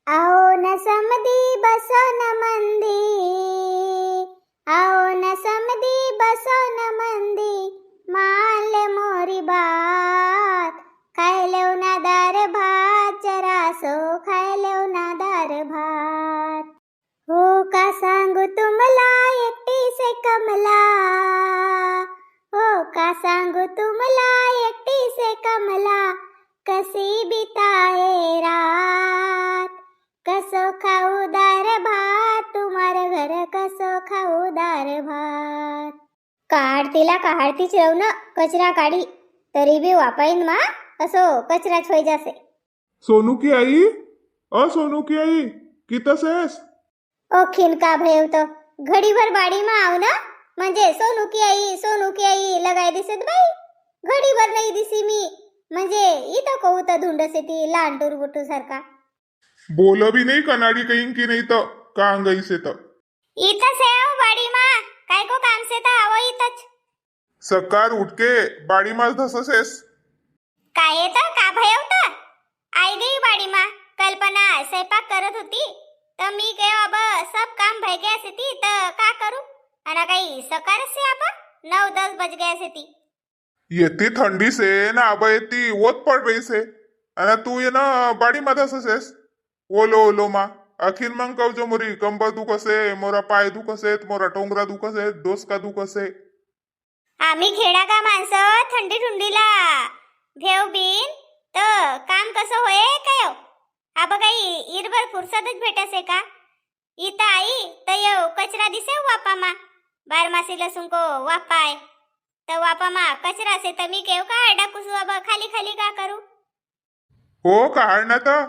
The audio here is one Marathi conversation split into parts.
आओ न समधी बसो न मंदी, आओ न समधी बसो न मंदी, मान ले मोरी बात, खाय लेव ना दार भात, जरासो खाय लेव ना दार भात. हो का सांगू तुम्हाला एकटी से कमला, हो का सांगू तुम्हाला एकटी से कमला, कशी बिताए रात, कसो खाऊ दार भात, तुम्हारे घर कसो खाऊ दार भात. काढतीला काढतीच रवण कचरा काढी, तरी बी वापाईन मा असो कचराच होई जासे. सोनू की आई, सोनू की आई कितसेस? ओखीन का भयवत घडीभर बाडी मा आव ना, म्हणजे सोनू की आई लगाय दिसत बाई. घडीभर नाही दिसी मी, म्हणजे इथं कहूत धुंडसे ती लहान टुरबुटू सारखा. बोल भी नाही कनाडी कहीं की नाही तर का अंगाई से तर इथंच आहे हो बाडी मा, काय को काम से तर आव इथंच. सकार उठके बाड़ी मास धससेस. काय येतं का भयवत आई गई बाडी मा. कल्पना स्वयंपाक करत होती तर मी काय अब सब काम भय गया से ती तर का करू. आणि काही सकार से अब 9-10 बज गया से ती. येती थंडी से ना अब येती ओत पड़ रही से, आणि तू ये ना बाड़ी मा धससेस ओलो ओलो मा. अखिन मग कव जो मोरी कंबर दुखसे, मोरा पाय दुखसे, मोरा टोंगरा दुखसे, डोसका दुखसे. आम्ही खेडा का माणसं थंडी थंडीला भेव बिन तर काम कसं होय काय. अब काही इरभर फुरसतच भेटसे का. इथं आई तर कचरा दिसे वापा मा. बारमासी लसूण को वापाय तर वापा मा कचरा से तर मी केव का डाकुसू अब खाली खाली का करू. हो काढ ना तर,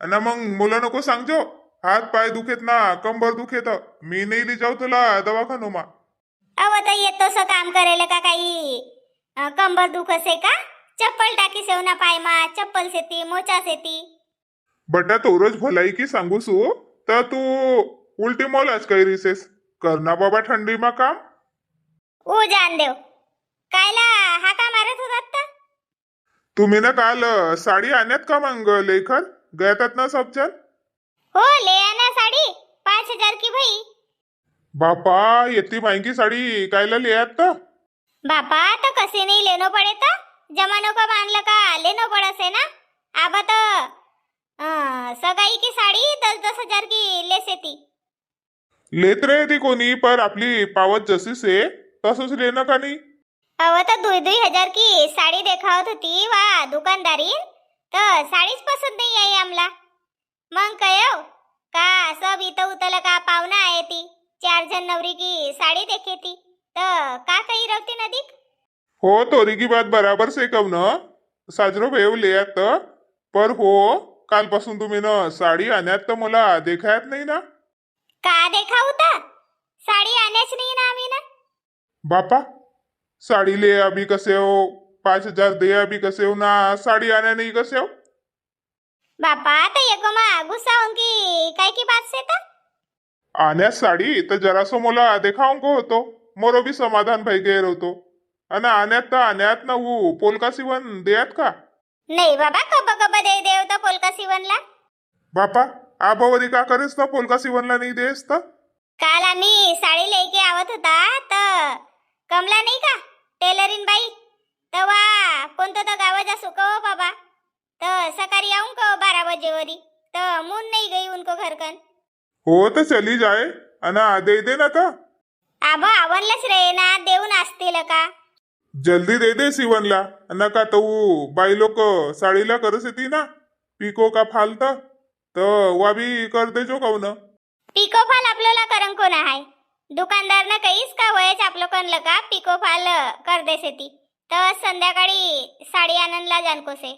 आणि मग मुलं नको सांगजो हात पाय दुखेत ना कंबर दुखेत, मी नाही ली जाऊ तुला दवाखानो मा. अव तर येतोस काम करेल का काही कंबर दुखसे का. चप्पल टाकी सेवना पाय मा चप्पल सेती मोचा सेती. बटा तोरच भलाई की सांगू सु तर तू उलटी मोलाच काही रिसेस करना बाबा ठंडी मा काम. ऊ जान देव कायला हा का मारत होतात तर. तुम्ही ना काल साडी आणण्यात का मग लेखन गयातात ना सब जण. हो ले आना साडी 5,000 की भाई. बापा येती महंगी साडी कायला लियात तर. बापा तो कसे नहीं लेनो पड़े तो जमानो को मान का लेनो पड़ा से ना. अब तो सगाई की साड़ी 10-10 हजार की ले से ती. लेत रे ती कोणी पर आपली पावत जशी से तसंच लेणं का नाही. अव तो 2-2 हजार की साड़ी देखावत होती वा दुकानदारी तो साड़ीच पसंद नहीं आई आमला. मग कयो का सब इथं उतल का पावना आहे ती 4 जण नवरी की साड़ी देखे ती तर का काही रवती नदीक. हो तोरी की बात बराबर से कव न साजरो भेव लियात पर हो कालपासून तुम्ही न साडी आणण्यात तर मला देखायत नाही ना. का देखाऊ तर साड़ी आनेच नहीं ना आम्ही ना. बापा साड़ी ले अभी कसे हो 5,000 दे अभी कसे हो ना साड़ी आने नहीं कसे हो. बापा तो ये को मा गुस्सा की काय की बात से तर. आण्यात साडी तर जरासो मला देखाऊन को होतो मोरो भी समाधान भाई गैर होतो. आणि आण्यात ना वो पोलका सिवन देयात का. नहीं बाबा कब कब दे देव तो पोलका सिवनला. बापा आबावरी का करेस ना पोलका सिवनला नाही देस तर. काल आम्ही साडी लेके आवत होता तर कमला नाही का टेलरिन बाई तवा कोणतं तर गावाचा सुको बाबा तर सकाळी आऊन को 12 बजेवरी तर मून नहीं गई उनको घरकन. हो तर चली जाए अना दे दे ना तर. आबा आवनलच रे ना देऊन असतील का. जल्दी दे दे सिवनला नका तो बाई लोक साडीला करस येती ना पिको का फालता तर वा भी कर दे जो काऊ न. पिको फाल आपल्याला करन कोण आहे. दुकानदार ना काहीच का वयच आपलं कनलं का पिको फाल कर देसे ती तर संध्याकाळी साडी आनंदला जानकोसे.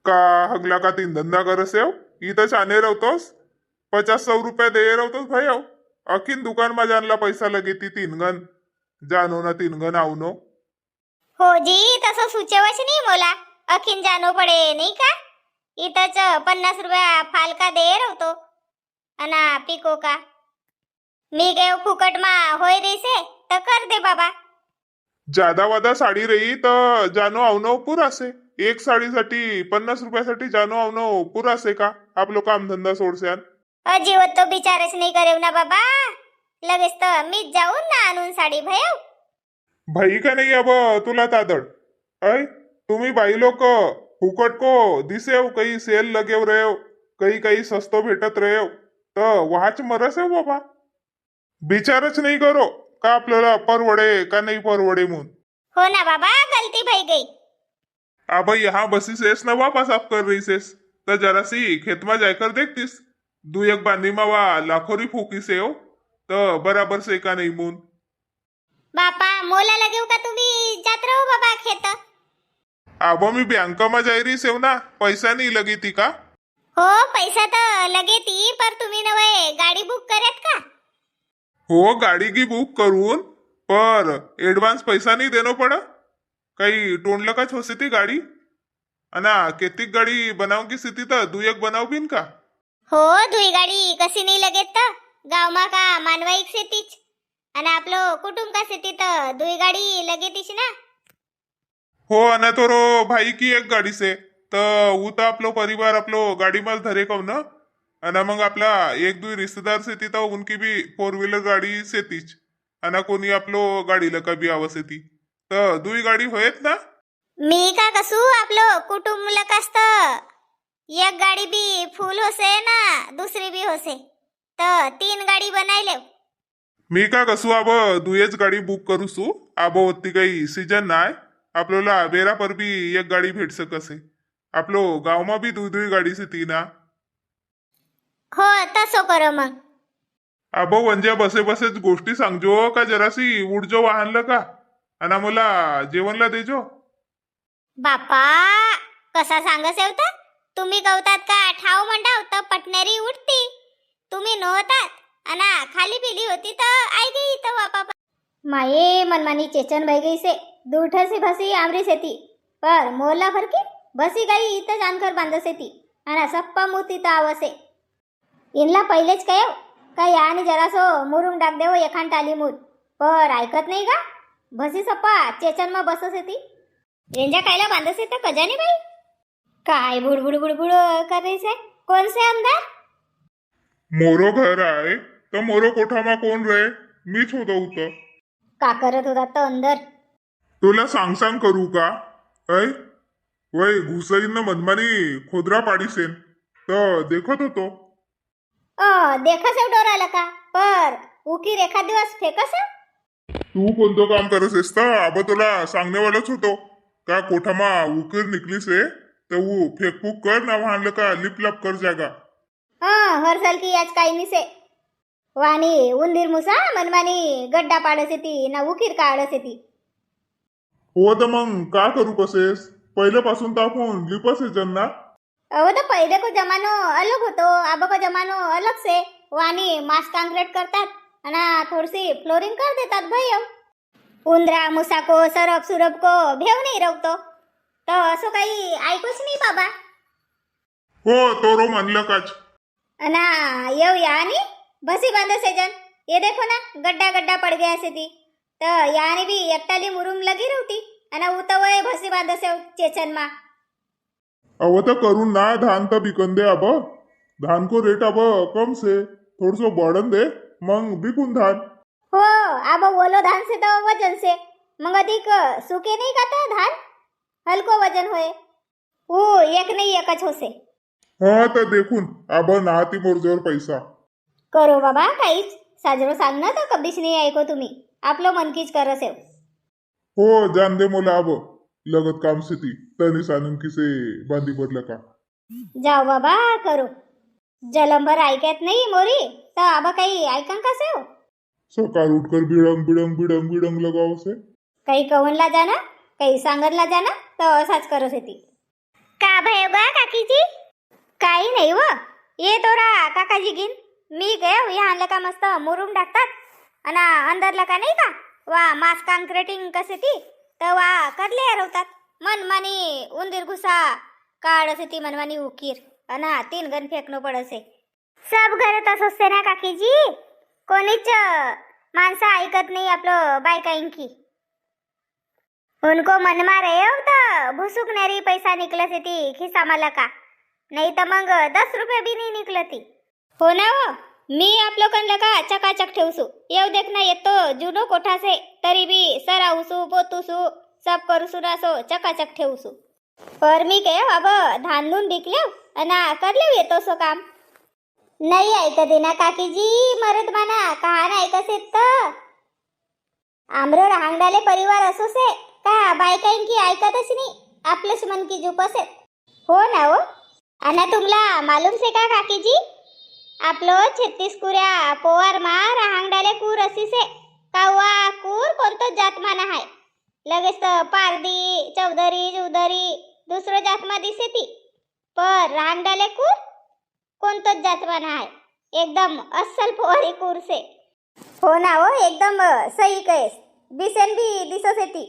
का हगला का तीन धंदा करस येव इथं छाने रवतोस 50-100 रुपये दे रवतोस भाई हो. अखीन दुकान मा जानला पैसा लगे ती 3 गण जानो ना 3 गण आवनो. हो जी तसं सुचेवच नाही मोला अखीन जानो पडे नाही का. इथंच 50 रुपया फालका दे रवतो अना पिको का. मी गेव फुकट मा होय रेसे तर कर दे बाबा. ज्यादा वादा साडी रही तर जानो आवनो पूरा से एक साडीसाठी 50 रुपयासाठी जानो आवनो पुरास आहे का? आपलं काम धंदा सोडस्यान. अजिबात तो बिचारच नाही करेव ना बाबा. लगेच तर मीच जाऊन ना आणून साडी भयव. भाई का नाही अब तुला तादड़ ऐ तुम्ही बाई लोक फुकट को दिसेव काही सेल लगेव रहेव, काही सस्तो भेटत रहेव तर वाच मरस आहे बाबा. विचारच नाही करो का आपल्याला परवडे का नाही परवडे म्हणून. हो ना बाबा, गलती भई गई. अब यहाँ बसीसेस ना वापस आप कर रही सेस तो जरा सी खेत में जाकर देखतीस दू एक बांधी मावा लाखोरी फूकी से हो तो बराबर से का नहीं मून. बापा मोला लगेव का तुम्ही जात रहो बाबा खेत. अब मी बँक में जाई रही सेव ना पैसा नहीं लगी थी का. हो पैसा तर लगे ती, पर तुम्ही नवे गाडी बुक करत का. हो गाड़ी की बुक करून पर एडवांस पैसा नहीं देनो पड़ा. काही टोंडलं का छोसी थी गाड़ी अना केतिक गाड़ी बनाव की स्थिति तर दू एक बनाव बिन का. हो दुई गाडी कशी नाही लगेत तर गावमा का मानवाईक शेतीच आणि आपलो कुटुंब का शेती तर दुई गाडी लगेतीच ना. हो अना तो रो भाई की एक गाड़ी से तर वो तो आपलो परिवार आपलो गाड़ी माल धरे कव ना. अना मग आपला एक दुई रिश्तेदार से तो उनकी भी 4 व्हीलर गाड़ी से तीच अना कोणी आपलो गाडीला कभी आवस येती तर दुई गाडी होयत ना. मी का कसू आपलो कुटुंब लकास्त एक गाडी बी फुल होसे ना दुसरी बी होसे तर 3 गाडी बनायले. मी का कसू अब दुयेच गाडी बुक करूसू. अब ओत्ती काही सीजन नाय आपल्याला बेरा पर भी एक गाडी भेट सकसे. आपलो गावमा भी दुई गाडी से ती ना. हो तसो करो मग. अब वंजा बसे बसेच गोष्टी सांगजो का जरासी उडजो वाहनलं का आणि मला जेवणला देजो. बापा कसा सांगस येवता तुम्ही गवतात का ठाव मंडाव तर पटनेरी उठती. तुम्ही नव्हतात अना खाली पिली होती तर आई गई तर बापा. माये मनमानी चेचन भाई गई से दूठे से भसी आमरी सेती पर मोला भर के बसी गई इथं जानकर बांधस येती आणि सप्पा मुती तर आवसे. इनला पहिलेच कयो का याने जरासो मुरुम डाक देव एखान टाली मूत पर ऐकत नाही का. भसी सप्पा चेचन मा बसस येती. रेंजा कायला बांधस येतं कजानी बाई. काय बुडबुड बुडबुड कर रही से. कौन से अंदर. मोरो घर आहे तर मोरो कोठामा कोण रहे मीच होतो उत. का करत होता तो अंदर. तुला सांग करू का ऐ वय घुसईन मनमानी खोदरा पाडीसेन तर देखत होतो. देखस डोराला का पर उकीर एखाद दिवस फेकस. तू कोणतं काम करत आहेस तर अब तुला सांगण्यावालाच होतो का कोठामा उकीर निकलीस आहे तर वो फेकफूक कर ना वाहनलं का लिपलाप कर जागा. हर साल की आज काही निसे वाणी उंदीर मुसा मनमानी गड्डा पाडस येती ना उकीर काढस येती. हो तर मग का करू कसेस पहिल्यापासून तर आपण लिपस आहे ना. अहो तो पहले को जमानो अलग होतो अब को जमानो अलग से. वाणी मास कांक्रीट करतात आणि थोडीशी फ्लोरिंग कर देतात भैया. उंदरा मुसा को सरप सुरप को भेव नाही रवतो तो असं काही ऐकूच नाही बाबा. हो तो रो म्हणलं काच अना येऊ या आणि बसी बांधे सेजन ये देखो ना गड्डा गड्डा पड़ गया से ती तर याने भी एकटाली मुरुम लगी रहती आणि उतवय भसी बांधे से चेचन मा. अव तर करून ना धान तर बिकन दे अब. धान को रेट अब कम से थोडसो बढ़न दे मग बिकून धान. हो अब ओलो धान से तो वजन से मग अधिक सुके नहीं खाता धान हलको वजन होए. हो एक नहीं एकच होसे. हा तर देखून अब नाती मोरजोर पैसा करो बाबा काहीच साजरो सांग ना तर कधीच नाही ऐको तुम्ही आपलं मनकीच करस येव. हो जान दे मोला अब लगत काम से ती तनी सानंकी से बांधी पडलं का. जाओ बाबा करो. जलंबर ऐकत नाही मोरी तर आबा काही ऐकन कसे हो. सकाळ उठकर बिडंग बिडंग बिडंग बिडंग लगाव से. काही कवनला जाना काही सांगतला जाना तर असाच करस येते. का भय गा काकीजी. काही नाही व ये तोरा काकाजी गिन मी गयो या आणलं का मस्त मुरुम टाकतात आणि अंदरला का नाही का वा मास काँक्रीटिंग कसे ती तर वा करले हरवतात. मनमानी उंदीर घुसा काढसे ती मनमानी उकीर अना 3 गण फेकणं पडसे. सब घर तसंच ना काकीजी. कोणीच माणसं ऐकत नाही आपलं बायकाईंकी. उनको मन मारे हो तो भुसुकणारी पैसा निकल से ती खिसा मला का नाही तर मग 10 रुपये बी नाही निकलती. हो ना हो, मी आप लोकांना का चकाचक ठेवसू. येऊ देख ना येतो जुनो कोठा से तरी बी सरावसू पोतूसू सब करूसू ना सो चकाचक ठेवसू. पर मी काय अब धांदून डिकले अना करले येतो सो काम. नाही ऐकते ना काकीजी, मरद माना कहा ना ऐकसेत तर आमरो रांगडाले परिवार असो से का बायकाईन की ऐकतच नाही, आपलंच मन की झुप असेल. हो ना हो. आणि तुमला मालूम से का काकीजी, आपलो 36 कुऱ्या पोवार मा रांगडाले कूर असी से कावा कूर कोणतो जात माना हाय. लगेच पारदी चौधरी जुदरी दुसरो जात मा दिसे ती, पर रांगडाले कूर कोणतोच जात माना हाय. एकदम अस्सल पोवारी कूर से. हो ना हो, एकदम सही कहेस. दिसेन बी दिसस ती.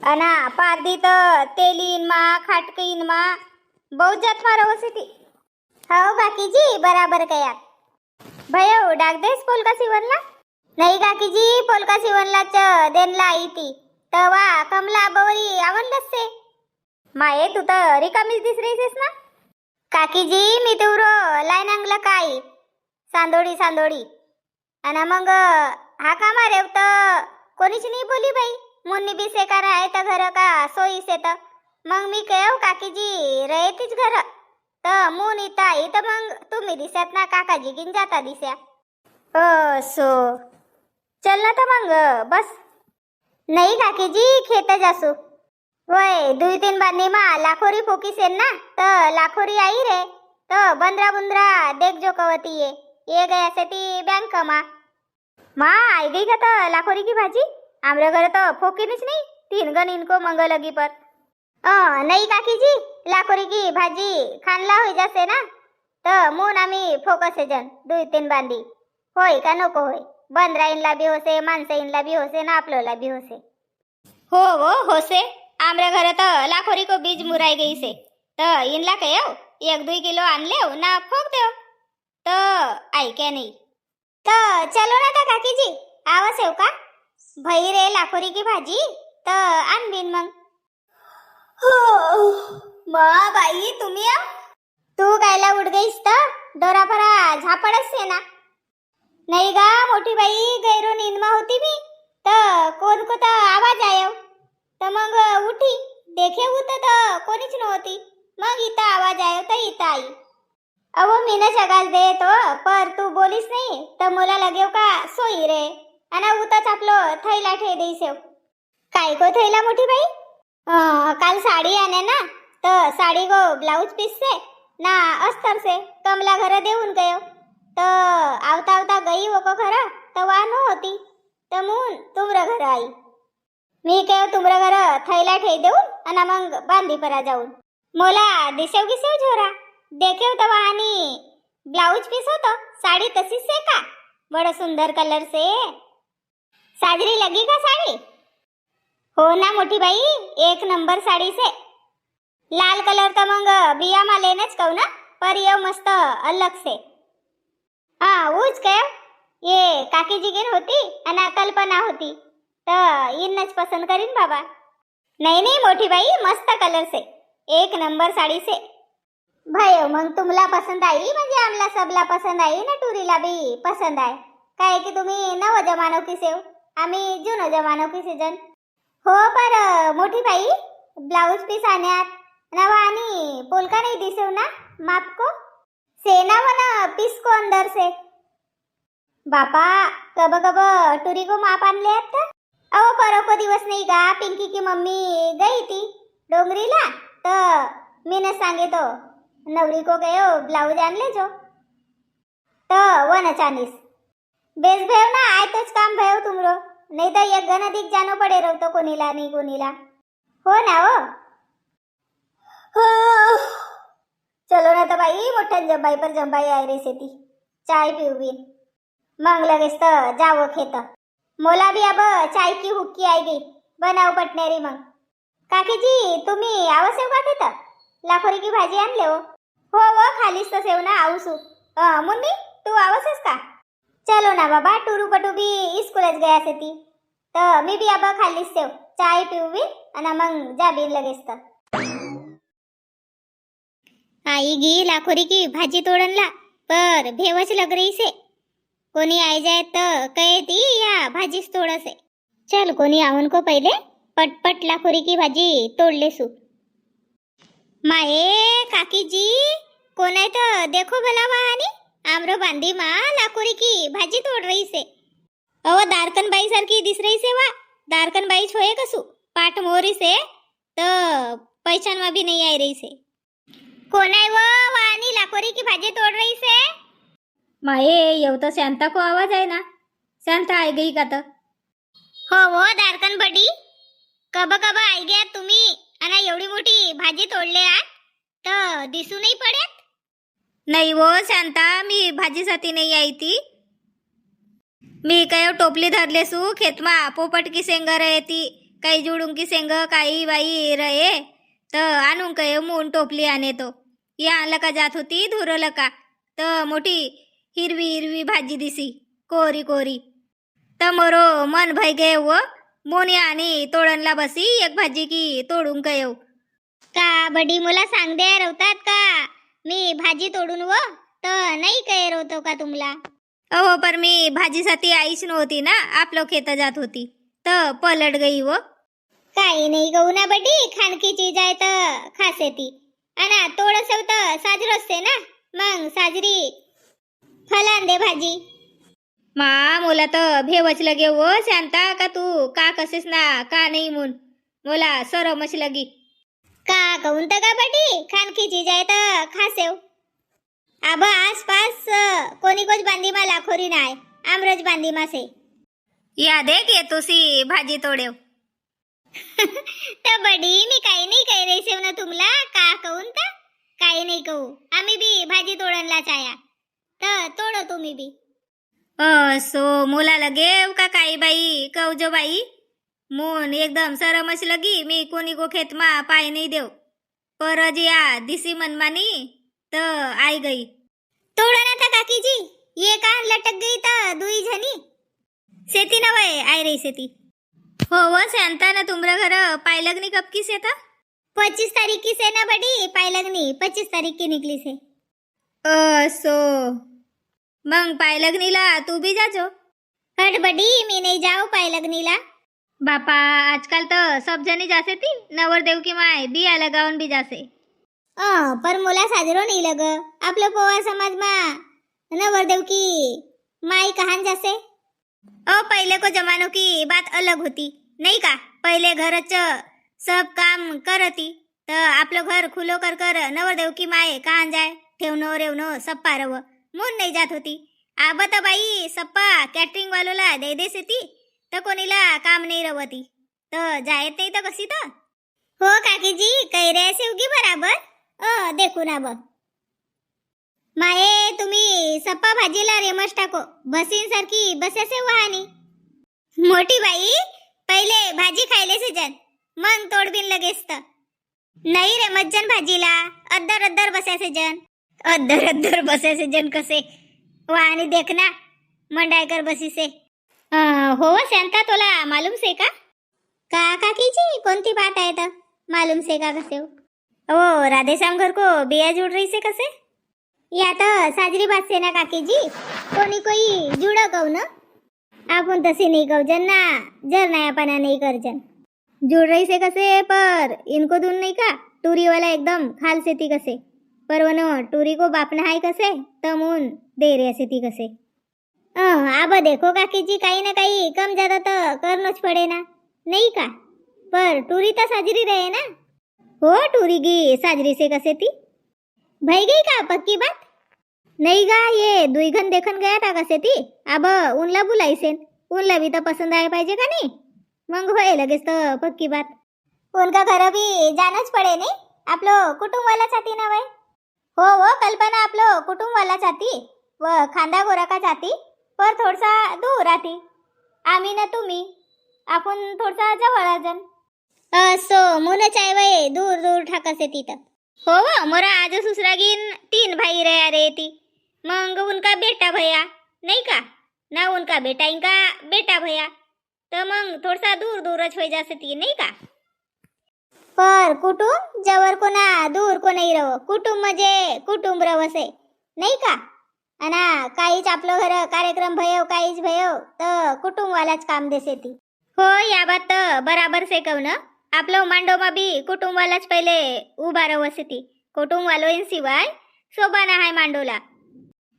अना पारदी तर तेलीन मा खाटकीन मा बहुत जात मा रवस ती. हो काकीजी बराबर कया. भयो डाक देस पोलका सिवनला. नाही काकीजी, पोलका सिवनलाच देनला आई ती तवा कमला बवरी आवनलस से. माये तू तर रिकामीच दिस रहीस ना. काकीजी मी तुरो लाईन अंगला काय सांदोडी सांदोडी आणि मग हा कामा रेव तर कोणीच नाही बोली बाई. मुन्नी बी से का राहे तर घर का सोयी से तर मग मी कहू काकीजी रहेतीच घर तर मुन इता इथं मग तुम्ही दिसत ना काकाजी गिन जाता दिस्या. सो चल ना तर मग बस. नाही काकीजी खेत जासू. वय 2-3 बांधी मा लाखोरी फोकी सेन ना तर लाखोरी आई रे तो बंदरा बुंदरा देख जो कवती ये गया से ती बैंक मा आई गई का तो लाखोरी की भाजी. आमरे घर तो फोकीनीच नहीं 3 गण इनको मंगल लगी पर. नहीं काकीजी, लाखोरी की भाजी खानला हो जासे ना तर मुन आम्ही फोकसे जन 2-3 बांधी होय का नको होय. बंदरा इनला बी होसे, माणसं इनला बी होसे ना आपल्याला बी होसे. हो वो होसे. आमरे घर तो लाखोरी को बीज मुराई गई से तो इनला कहो 1-2 किलो आणले हो ना फोक दो तो आई क्या नहीं. तो चलो ना का काकीजी आवस हो का भई रे लाखोरी की भाजी तर आणबीन मग. मा बाई तुम्ही तू कायला उठ गईस तर दोराफरा झापडच से ना. नाही गा मोठी बाई गैरो नींदमा होती मी तर कोण को तर आवाज आयो तर मग उठी देखे उत तर कोणीच नव्हती. मग इथं आवाज आयो तर इथं आई. अहो मी न जगाल दे तो पर तू बोलीस नाही तर मला लगेव का सोई रे आणि उताच आपलो थैला ठे देईसेव. काय को थैला मोठी बाई. काल साडी आने ना तर साडी को ब्लाउज पीस से ना अस्तर से कमला घर देऊन गयो तर आवता आवता गई वो को घर तर वानो होती तर मून तुमरा घर आई. मी काय तुमरा घर थैला ठे देऊन आणि मग बांधी परा जाऊन मोला दिसेव गिसेव झोरा देखेव तवा आणि ब्लाउज पीस होतो साड़ी तशीच से का बड़ा सुंदर कलर से. साजरी लगी का साड़ी. हो ना मोठी बाई 1 नंबर साड़ी से. लाल कलर तर मग बिया मा लेनच कहू ना पर ये मस्त अलग से. उच काय ये काकीजी गिन होती आणि कल्पना होती तर इनच पसंद करीन बाबा. नहीं नहीं मोठी बाई मस्त कलर से 1 नंबर साड़ी से. भयो मग तुम्हाला पसंद आई म्हणजे आमला सबला पसंद आई ना टुरीला बी पसंद आहे काय की तुम्ही नव जमानो की सेव आम्ही जुनो जमानो की सीजन. हो पर मोठी बाई ब्लाउज पीस आण्यात नवा आणि पोलका नहीं दिसेव ना माप को सेना वना पीस को अंदर से. बापा कब कब टुरी को माप आणले आहेत. अहो परो को दिवस नहीं का पिंकी की मम्मी गई थी डोंगरीला तर मीने सांगे तो नवरी को गयो ब्लाउज आन ले जो तो 140 बेस भेव ना आय तोच काम भेव तुमरो नहीं तो एक गण अधिक जानो पडे रवतो कोणीला नाही कोणीला. हो ना हो. चलो ना तो बाई मोठ्यान जंबाई पर जंबाई आय रे सेती चाय पिऊ बिन मग लगेच तर जावं खेत. मोला भी अब चाय की हुक्की आई गई बनाव पटनेरी. मग काकीजी तुम्ही आवसेव का खेत लाखोरी की भाजी आणले हो. हो खालीच तर सेव ना आवसू. मुन्नी तू आवसेस का. चलो ना बाबा टुरू पटू भी स्कूलच गया से ती तर मी भी अब खालीच सेव चाय पिऊबी आणि मग जाबीन लगेच तर. आई गी लाखोरी की भाजी तोडनला पर भेवच लग रही से. कोणी आई जाए तर कहती या भाजीच तोडसे. चल कोणी आवन को पहिले पटपट लाखोरी की भाजी तोड़ सु. माये काकी जी कोण आहे तर देखो भला वाहनी आम्र बांधी मा लाखोरी की भाजी तोड रही से. अव दारकन बाई सारखी दिस रही से वा. दारकन बाई छोये कसू पाठ मोरी से तर पहचान मा भी नहीं आई रही से. कोण आहे व वाहनी लाखोरी की भाजी तोड़ रही से. माये येऊ तर शांता को आवाज आहे ना. शांता आई गई का तर. हो वो दारकन बडी कब कब आई गया तुम्ही आणि एवढी मोठी भाजी तोडले आत तर दिसू नाही पडत. नाही वो शांता मी भाजीसाठी नाही आई ती. मी काय टोपली धरले सू खेतमा पोपट की शेंग रहे ती काही जुडून की शेंग काही बाई रहे तर आणून काय मून टोपली आणे तो या आणलं का जात होती धुरलं का तर मोठी हिरवी हिरवी भाजी दिसी कोरी कोरी तर मोरो मन भय गे व मोनी आणि तोडणला बसी एक भाजी की तोडून काय का बडी मला सांग दे रवतात का मी भाजी तोडून व तर नाही काय रवतो का तुम्हाला. अहो पर मी भाजीसाठी आईच नव्हती ना आपलं खेत जात होती तर पलट गई व. काही नाही गहू ना बडी खानकी चीज आहे तर खासे ती आणि तोडसव तर साजर असते ना मग साजरी फलान दे भाजी. मा मला तर भेवच लगे व शांता का तू का कसेस ना का नाही म्हणून मला सरमच लगी. का कहून तर का बडी खानकी चीज आहे तर खासेव. अब आसपास कोणी कोच बांधी मा लाखोरी नाय आमरज बांधी मा से. या देख ये तुसी भाजी तोडेव. तर बडी मी काही नाही काही रही सेव ना तुमला का कहून तर काही नाही कहू आम्ही बी भाजी तोडणला चाया तर तोडो तुम्ही बी. सो मुला लगेव का काही बाई कवजो बाई मून एकदम सरमच लगी मी कोणी को खेत मा पाय नाही देव पर जिया दिसी मनमानी तर आई गई. तोडो ना था काकी जी ये का लटक गई तर दुई जनी सेती ना वय आई रही सेती. हो व शांता ना तुमरा घर पाय लगनी कब की से था. 25 तारीख की से ना बड़ी पाई लगनी 25 तारीख की निकली से. सो मग पाय लगनीला तू भी जाजो. हट बड़ी मी नहीं जाओ पाई लगनीला. बापा आजकाल तर सब जणी जासे ती नवरदेव की माय बिया लगावून बी जासे. पर मोला साजरो नहीं लग आपलं पोवा समाज मा नवरदेव की माई कहान जासे. पहले को जमानों की बात अलग होती नहीं का. पहले घरच सब काम करती तर आपलं घर खुलो कर कर नवरदेव की माय कहान जाय ठेवणं रेवणं सप्पा रव मून नाही जात होती. आब तर बाई सप्पा कॅटरिंग वालोला दे देसे ती तर कोणीला काम नाही रवती तर जायत नाही तर कशी तर. हो काकी जी कह रहे से उगी बराबर. देखू ना बघ माये तुम्ही सप्पा भाजीला रेमस टाको बसीन सारखी बसेसे वाहनी. मोठी बाई पहिले भाजी खायले जन मग तोडबिन लगेच तर. नाही रे मज्जन भाजीला अद्दर अद्दर बसायचे जन. अद्दर अद्दर बसायचे जन कसे वाहनी देखना मंडाय कर बसी से. हो शांता तोला मालूम से का. काकी जी कोणती बात आहे तर मालूम से का कसे हो. ओ राधेश्याम घर को बिया जुड़ रही से कसे. या तर साजरी बात से ना काकी जी कोणी कोई जुड़ा कहू ना आपण तसी नहीं कहू जन ना जर नयापना नहीं कर जन. जुड़ रही से कसे पर इनको दून नहीं का टूरी वाला एकदम खाल से ती कसे पर वनो टूरी को बापना हाय कसे तमून दे रे से ती कसे. अब देखो काकी जी काही ना काही कम ज्यादा तो करनोच पड़े ना नहीं का. पर टूरी तो साजरी रहे ना. हो टूरी गी साजरी से कसे ती. भई गई का पक्की बात. नहीं गा ये दुई घन देखन गया था कसे ती. अब उनला बुलाई से उनला भी तो पसंद आया पाहिजे का नहीं मग होय लगेच तर पक्की बात. उनका घर भी जानाच पड़े नहीं आपलो कुटुंब वाला चाहती ना वय. हो वो कल्पना आपलो कुटुंब वाला चाहती व खांदा गोरा का चाहती पर थोडसा दूर राहती. आम्ही ना तुम्ही आपण थोडसा जवळ अजन. सो मुन चाय वय दूर दूर ठाकसे तिथं. हो मोरा आज सुसरागीन 3 भाई रहे रे ती मग उनका बेटा भैया नहीं का ना उनका बेटा इनका बेटा भैया तर मग थोडसा दूर दूरच होई जासती नाही का. पर कुटुंब जवळ कोणा दूर कोणाही रव, कुटुंब म्हणजे कुटुंब रवसे नाही का. आणि काहीच आपलं घर कार्यक्रम भयव काहीच भयव तर कुटुंबवालाच काम देसे ती. हो या बात तर बराबर से कहू ना. आपलं मांडोमा बी कुटुंबालाच पहिले उभा रवसती. कुटुंबवालों शिवाय शोभा ना हाय मांडोला.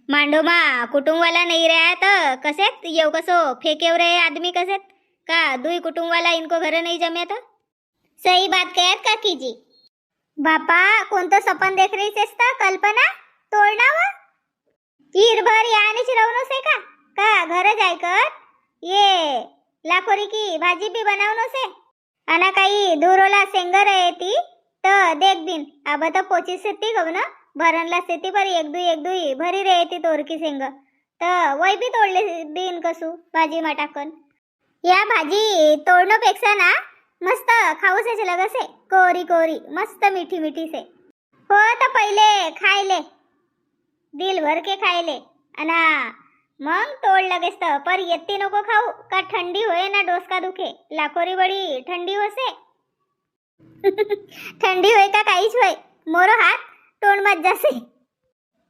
मांडोमा कुटुंबाला नाही रहा तर कसेत येऊ कसो फेकेव रे आदमी कसेत का दुई कुटुंबाला इनको घर नाही जमे तर. सही बात कहत काकीजी. बापा कोणतं सपन देख रही चेस्ता कल्पना तोडना व भर यानीच रवनो से का घर जायकर ये लाखोरी की भाजी भी बनावनो से. अना काही दूरोला सेंगर येती तर देख दिन अब तो पोची सेती गव ना भरणला सेती पर एक दुई भरी रे येती तोरकी सेंग तर वय बी तोडले दिन कसू भाजी टाकन. या भाजी तोडणं पेक्षा ना मस्त खाऊसेच लगसे कोरी कोरी मस्त मीठी मीठी से. हो तर पहिले खायले दिल भर के खायले अना मग तोड लगेच तर पर येती नको खाऊ का ठंडी होय ना डोसका दुखे लाखोरी बडी ठंडी होसे. ठंडी होय का काहीच होय मोरो हात तोड मत जासे.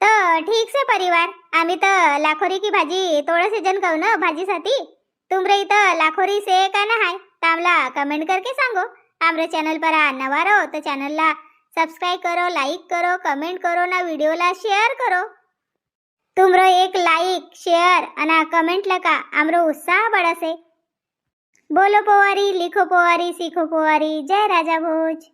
तर ठीक से परिवार आम्ही तर लाखोरी की भाजी तोड़ा सीजन कहू ना भाजीसाठी. तुमरे इथं लाखोरी से का ना हाय तर आम्हाला कमेंट करके सांगो. आमरे चॅनल पर नवा रहो तो चॅनलला सब्सक्राइब करो, लाइक करो, कमेंट करो ना वीडियोला शेअर करो. तुमरो एक लाइक शेअर आणि कमेंट लका आमरो उत्साह बढ़ासे. बोलो पोवारी, लिखो पोवारी, सीखो पोवारी. जय राजा भोज.